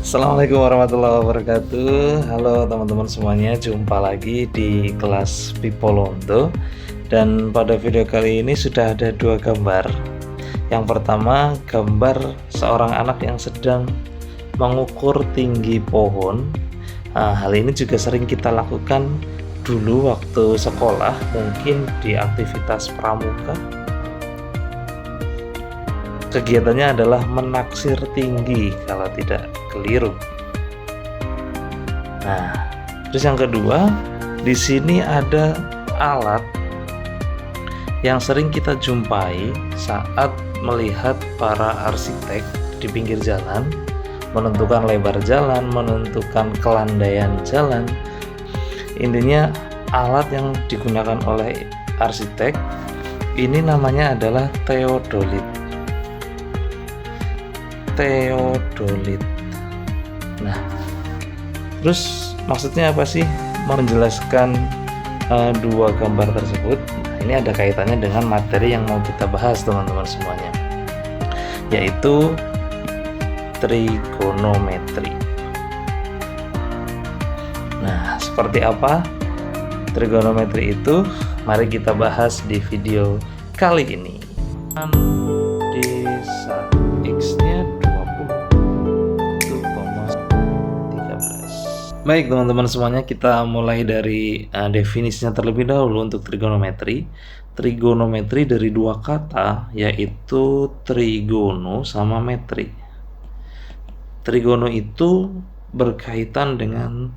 Assalamualaikum warahmatullahi wabarakatuh. Halo teman-teman semuanya, jumpa lagi di kelas Pipolondo. Dan pada video kali ini sudah ada dua gambar. Yang pertama, gambar seorang anak yang sedang mengukur tinggi pohon. Hal ini juga sering kita lakukan dulu waktu sekolah, mungkin di aktivitas pramuka. Kegiatannya adalah menaksir tinggi kalau tidak keliru. Nah, terus yang kedua, di sini ada alat yang sering kita jumpai saat melihat para arsitek di pinggir jalan, menentukan lebar jalan, menentukan kelandaian jalan. Intinya alat yang digunakan oleh arsitek ini namanya adalah teodolit. Nah, terus maksudnya apa sih menjelaskan dua gambar tersebut? Nah, ini ada kaitannya dengan materi yang mau kita bahas teman-teman semuanya, yaitu trigonometri. Nah, seperti apa trigonometri itu? Mari kita bahas di video kali ini. Di saat X-nya 20,13. Baik teman-teman semuanya, kita mulai dari definisinya terlebih dahulu untuk trigonometri. Trigonometri dari dua kata, yaitu trigono sama metri. Trigono itu berkaitan dengan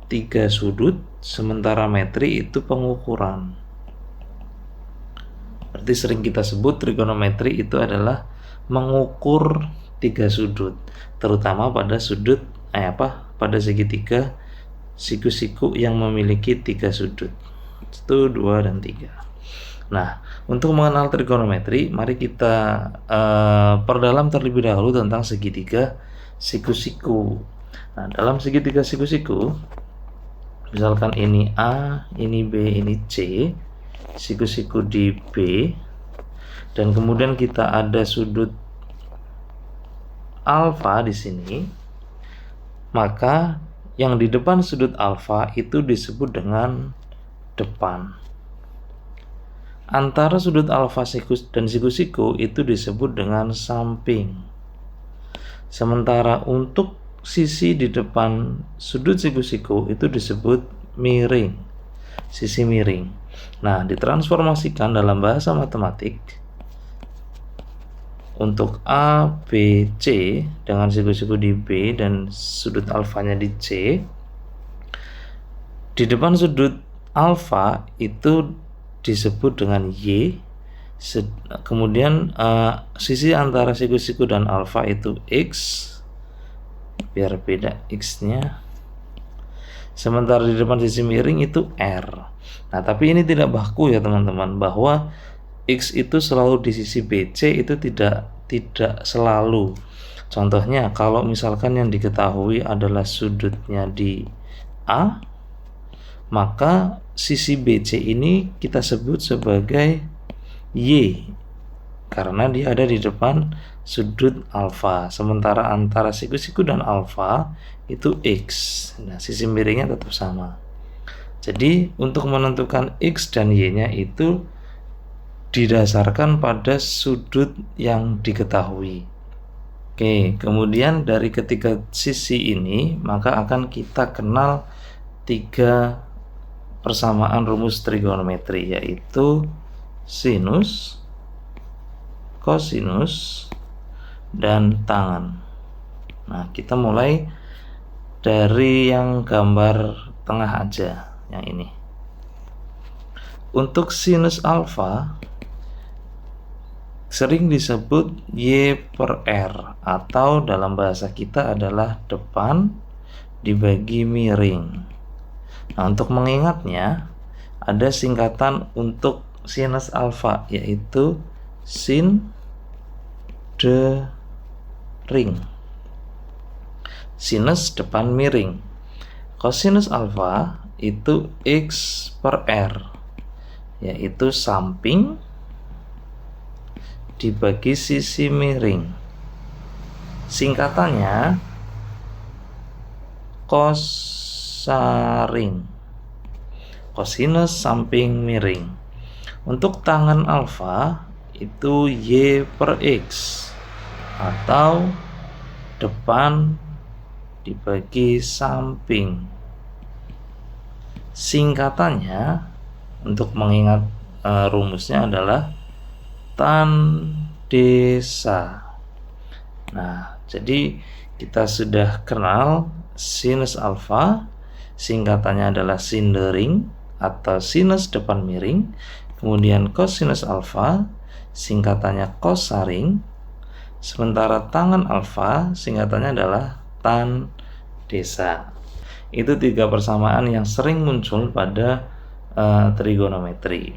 tiga sudut, sementara metri itu pengukuran. Berarti sering kita sebut trigonometri itu adalah mengukur tiga sudut, terutama pada sudut pada segitiga siku-siku yang memiliki tiga sudut, 1, 2, dan 3. Nah, untuk mengenal trigonometri, mari kita perdalam terlebih dahulu tentang segitiga siku-siku. Nah, dalam segitiga siku-siku, misalkan ini A, ini B, ini C, siku-siku di B, dan kemudian kita ada sudut alfa di sini, maka yang di depan sudut alfa itu disebut dengan depan. Antara sudut alfa dan siku-siku itu disebut dengan samping. Sementara untuk sisi di depan sudut siku-siku itu disebut miring, sisi miring. Nah, ditransformasikan dalam bahasa matematik, untuk A, B, C dengan siku-siku di B dan sudut alfanya di C, di depan sudut alfa itu disebut dengan Y, kemudian sisi antara siku-siku dan alfa itu X, biar beda X-nya, sementara di depan sisi miring itu R. Nah, tapi ini tidak baku ya teman-teman, bahwa X itu selalu di sisi BC, itu tidak selalu. Contohnya, kalau misalkan yang diketahui adalah sudutnya di A, maka sisi BC ini kita sebut sebagai Y, karena dia ada di depan sudut alfa. Sementara antara siku-siku dan alfa itu X. Nah, sisi miringnya tetap sama. Jadi untuk menentukan X dan Y-nya itu didasarkan pada sudut yang diketahui. Oke, kemudian dari ketiga sisi ini maka akan kita kenal tiga persamaan rumus trigonometri, yaitu sinus, kosinus, dan tangen. Nah, kita mulai dari yang gambar tengah aja, yang ini. Untuk sinus alfa sering disebut Y per R, atau dalam bahasa kita adalah depan dibagi miring. Nah, untuk mengingatnya ada singkatan untuk sinus alfa, yaitu sin de ring. Sinus depan miring. Kosinus alfa itu X per R, yaitu samping dibagi sisi miring. Singkatannya kosaring. Kosinus samping miring. Untuk tangen alfa itu Y per X atau depan dibagi samping. Singkatannya untuk mengingat rumusnya adalah tan desa. Nah, jadi kita sudah kenal sinus alfa, singkatannya adalah sindering atau sinus depan miring. Kemudian kosinus alfa, singkatannya kosaring. Sementara tangen alfa, singkatannya adalah tan desa. Itu 3 persamaan yang sering muncul pada trigonometri.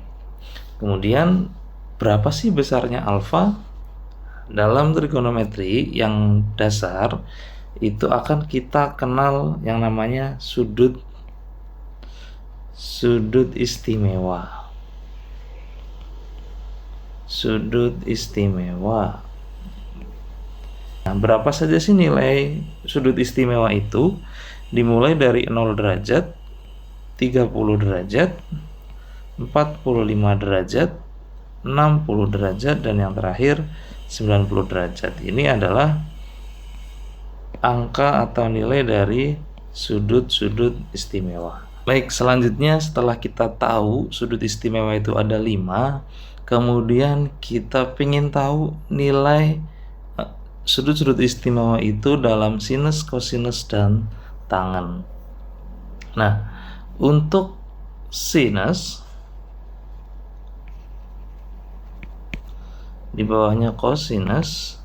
Kemudian berapa sih besarnya alfa? Dalam trigonometri yang dasar itu akan kita kenal yang namanya sudut istimewa. Sudut istimewa. Nah, berapa saja sih nilai sudut istimewa itu? Dimulai dari 0 derajat, 30 derajat, 45 derajat, 60 derajat, dan yang terakhir 90 derajat. Ini adalah angka atau nilai dari sudut-sudut istimewa. Baik, selanjutnya setelah kita tahu sudut istimewa itu ada 5, kemudian kita ingin tahu nilai sudut-sudut istimewa itu dalam sinus, kosinus, dan tangen. Nah, untuk sinus di bawahnya kosinus,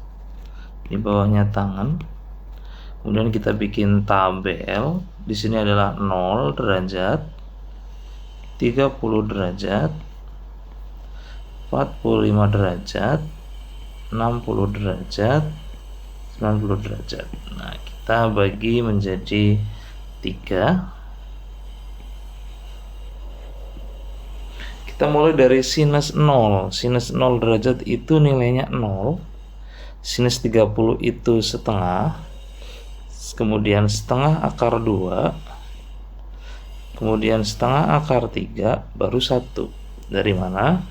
di bawahnya tangen. Kemudian kita bikin tabel. Di sini adalah 0 derajat, 30 derajat, 45 derajat, 60 derajat, 90 derajat. Nah, kita bagi menjadi 3. Kita mulai dari sinus 0. Sinus 0 derajat itu nilainya 0. Sinus 30 itu setengah. Kemudian setengah akar 2. Kemudian setengah akar 3, baru 1. Dari mana?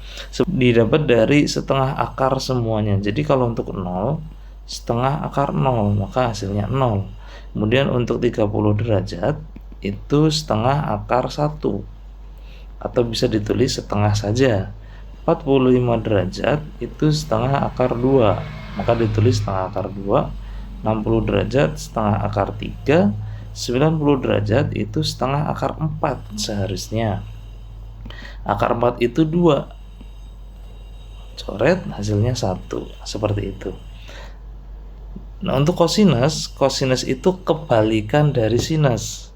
Didapat dari setengah akar semuanya. Jadi kalau untuk 0, setengah akar 0, maka hasilnya 0. Kemudian untuk 30 derajat itu setengah akar 1, atau bisa ditulis setengah saja. 45 derajat itu setengah akar 2, maka ditulis setengah akar 2. 60 derajat setengah akar 3. 90 derajat itu setengah akar 4 seharusnya. Akar 4 itu 2. Coret, hasilnya 1. Seperti itu. Nah, untuk kosinus itu kebalikan dari sinus.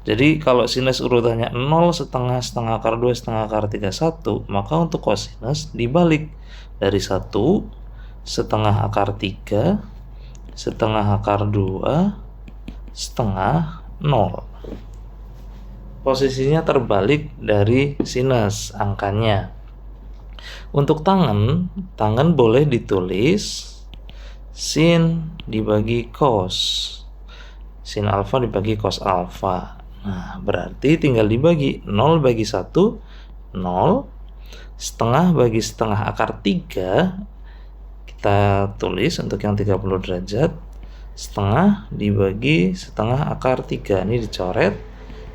Jadi kalau sinus urutannya 0, setengah, setengah akar 2, setengah akar 3, 1, maka untuk kosinus dibalik dari 1, setengah akar 3, setengah akar 2, setengah 0. Posisinya terbalik dari sinus angkanya. Untuk tangen boleh ditulis sin dibagi cos. Sin alfa dibagi cos alfa. Nah, berarti tinggal dibagi 0 bagi 1, 0. Setengah bagi setengah akar 3, kita tulis untuk yang 30 derajat. Setengah dibagi setengah akar 3, ini dicoret.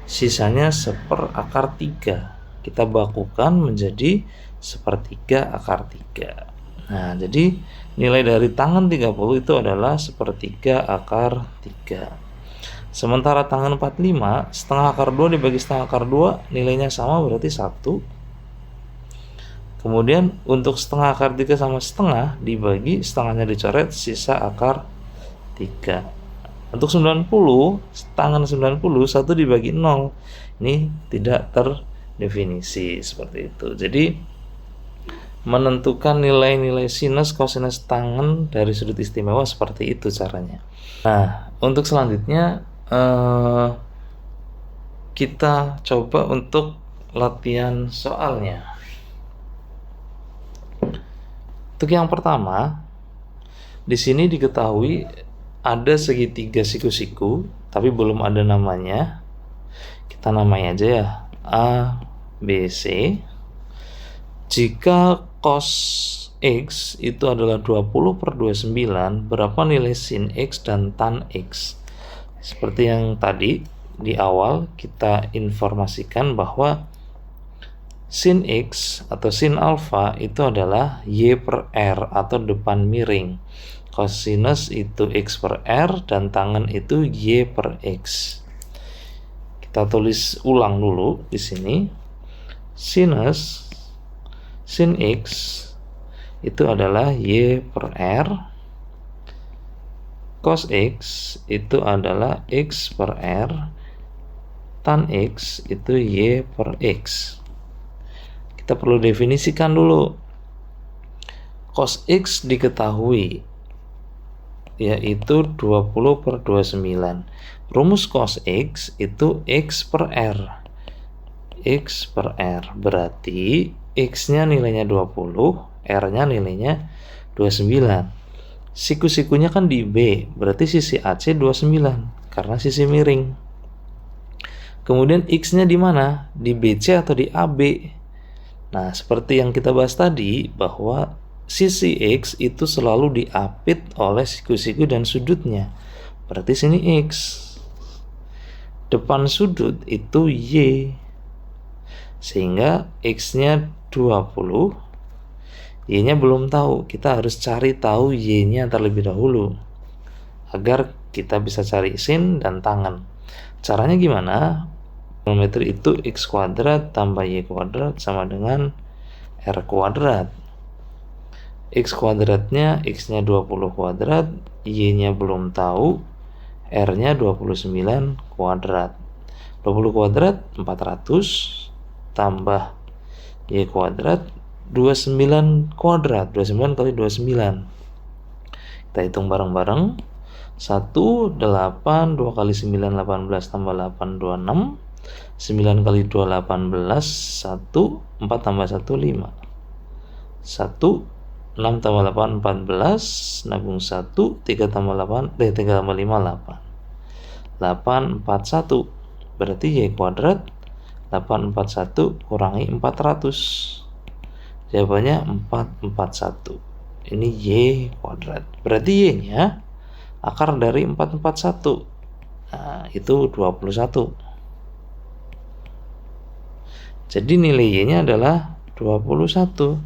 Sisanya 1/4 akar 3. Kita bakukan menjadi 1/3 akar 3. Nah, jadi nilai dari tangen 30 itu adalah 1/3 akar 3. Sementara tangen 45, setengah akar 2 dibagi setengah akar 2, nilainya sama, berarti 1. Kemudian untuk setengah akar 3 sama setengah dibagi, setengahnya dicoret, sisa akar 3. Untuk 90, tangen 90, 1 dibagi 0. Ini tidak terdefinisi seperti itu. Jadi menentukan nilai-nilai sinus, kosinus, tangen dari sudut istimewa seperti itu caranya. Nah, untuk selanjutnya kita coba untuk latihan soalnya. Untuk yang pertama, di sini diketahui ada segitiga siku-siku tapi belum ada namanya. Kita namai aja ya, A, B, C. Jika cos X itu adalah 20/29, berapa nilai sin X dan tan X? Seperti yang tadi di awal kita informasikan bahwa sin X atau sin alfa itu adalah Y per R atau depan miring. Cosinus itu X per R dan tangen itu Y per X. Kita tulis ulang dulu di sini. Sinus sin X itu adalah Y per R. Cos X itu adalah X per R. Tan X itu Y per X. Kita perlu definisikan dulu. Cos X diketahui, yaitu 20/29. Rumus cos X itu X per R. X per R berarti X-nya nilainya 20, R-nya nilainya 29. Siku-sikunya kan di B, berarti sisi AC 29 karena sisi miring. Kemudian X-nya di mana? Di BC atau di AB? Nah, seperti yang kita bahas tadi, bahwa sisi X itu selalu diapit oleh siku-siku dan sudutnya. Berarti sini X. Depan sudut itu Y. Sehingga X-nya 20, Y-nya belum tahu. Kita harus cari tahu Y-nya terlebih dahulu agar kita bisa cari sin dan tangen. Caranya gimana? Trigonometri itu X kuadrat tambah Y kuadrat sama dengan R kuadrat. X kuadratnya X-nya 20 kuadrat, Y-nya belum tahu, R-nya 29 kuadrat. 20 kuadrat 400 tambah Y kuadrat 29 kuadrat. 29 kali 29. Kita hitung bareng-bareng. 1, 8, 2 kali 9, 18 tambah 8, 26. 9 kali 2, 18. 1, 4 tambah 1, 5. 1, 6 tambah 8, 14. Nabung 1, 3 tambah 8, 3 tambah 5, 8. 8, 4, 1. Berarti Y kuadrat 841 kurangi 400. Jawabannya 441. Ini Y kuadrat. Berarti Y-nya akar dari 441. Nah, itu 21. Jadi nilai Y-nya adalah 21.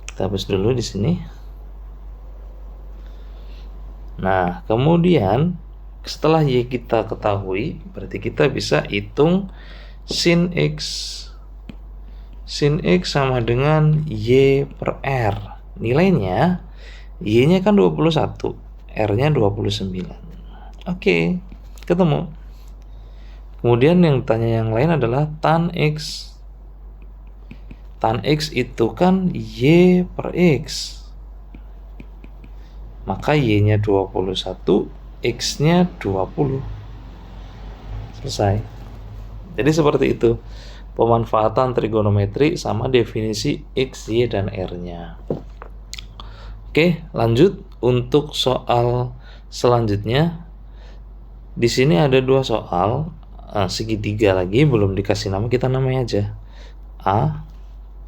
Kita hapus dulu di sini. Nah, kemudian setelah Y kita ketahui, berarti kita bisa hitung sin X. Sin X sama dengan Y per R. Nilainya, Y-nya kan 21, R-nya 29. Oke, ketemu. Kemudian yang tanya yang lain adalah tan X. Tan X itu kan Y per X. Maka Y-nya 21, X-nya 20. Selesai. Jadi seperti itu pemanfaatan trigonometri sama definisi X, Y, dan R-nya. Oke, lanjut untuk soal selanjutnya. Di sini ada 2 soal. Segitiga lagi, belum dikasih nama, kita namai aja A,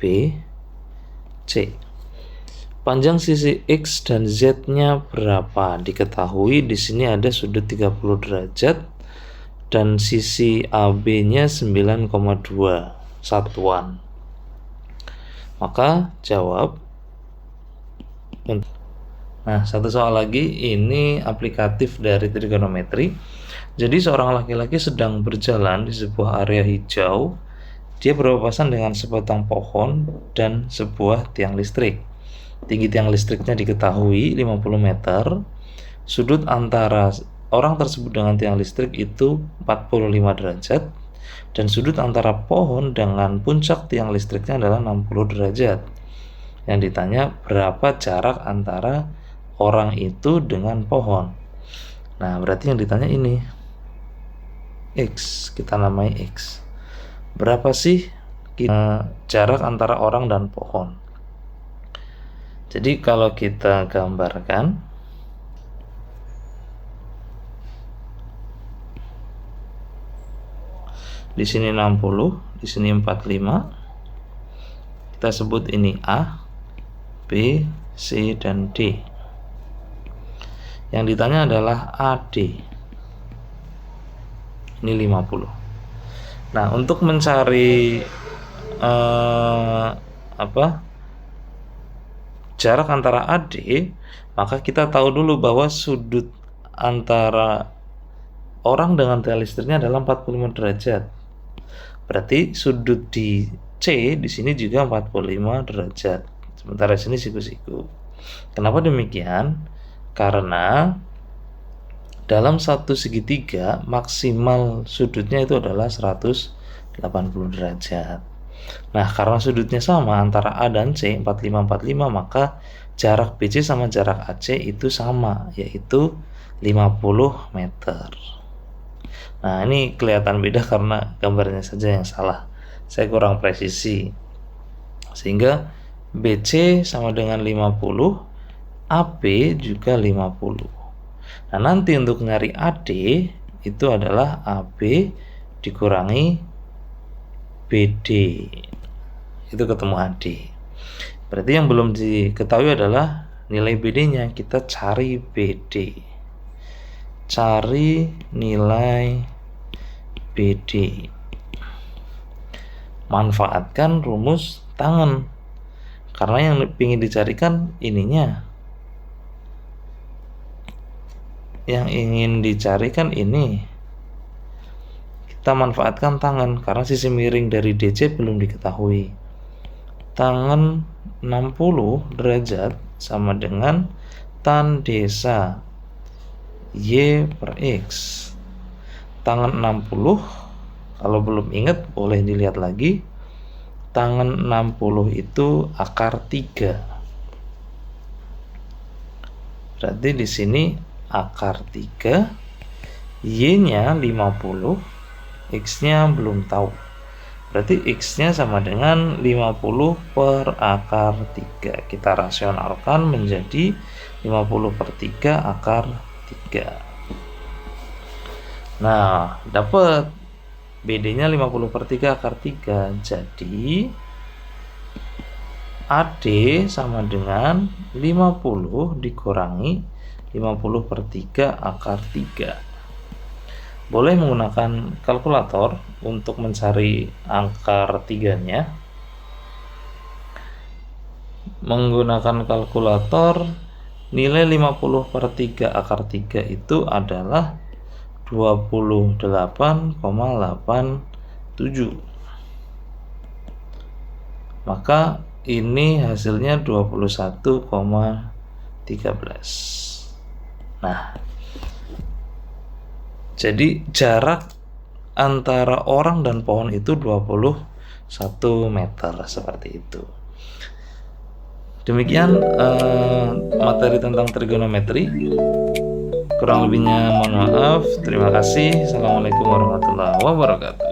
B, C. Panjang sisi X dan Z-nya berapa? Diketahui di sini ada sudut 30 derajat dan sisi AB-nya 9,2 satuan. Maka jawab. Nah, satu soal lagi, ini aplikatif dari trigonometri. Jadi seorang laki-laki sedang berjalan di sebuah area hijau. Dia berpapasan dengan sebatang pohon dan sebuah tiang listrik. Tinggi tiang listriknya diketahui 50 meter. Sudut antara orang tersebut dengan tiang listrik itu 45 derajat. Dan sudut antara pohon dengan puncak tiang listriknya adalah 60 derajat. Yang ditanya berapa jarak antara orang itu dengan pohon. Nah, berarti yang ditanya ini X, kita namai X. Berapa sih jarak antara orang dan pohon? Jadi kalau kita gambarkan, di sini 60, di sini 45. Kita sebut ini A, B, C, dan D. Yang ditanya adalah AD. Ini 50. Nah, untuk mencari jarak antara AD, maka kita tahu dulu bahwa sudut antara orang dengan tiang listriknya adalah 45 derajat. Berarti sudut di C di sini juga 45 derajat. Sementara sini siku-siku. Kenapa demikian? Karena dalam satu segitiga maksimal sudutnya itu adalah 180 derajat. Nah, karena sudutnya sama antara A dan C 45-45, maka jarak BC sama jarak AC itu sama, yaitu 50 meter. Nah, ini kelihatan beda karena gambarnya saja yang salah. Saya kurang presisi. Sehingga BC sama dengan 50, AB juga 50. Nah, nanti untuk nyari AD itu adalah AB dikurangi BD. Itu ketemu AD. Berarti yang belum diketahui adalah nilai BD-nya. Kita cari BD. Cari nilai BD. Manfaatkan rumus tangan. Karena yang ingin dicarikan ininya. Yang ingin dicarikan ini. Kita manfaatkan tangan karena sisi miring dari DC belum diketahui. Tangan 60 derajat sama dengan tan desa Y per X. Tangan 60, kalau belum ingat boleh dilihat lagi. Tangan 60 itu akar 3. Berarti di sini akar 3, Y-nya 50, X-nya belum tahu. Berarti X-nya sama dengan 50 per akar 3. Kita rasionalkan menjadi 50 per 3 akar 3. Nah, dapat BD-nya 50 per 3 akar 3. Jadi AD sama dengan 50 dikurangi 50 per 3 akar 3. Boleh menggunakan kalkulator untuk mencari akar 3-nya. Menggunakan kalkulator, nilai 50 per 3 akar 3 itu adalah 28,87. Maka ini hasilnya 21,13. Nah, jadi jarak antara orang dan pohon itu 21 meter seperti itu. Demikian materi tentang trigonometri. Kurang lebihnya mohon maaf. Terima kasih. Assalamualaikum warahmatullahi wabarakatuh.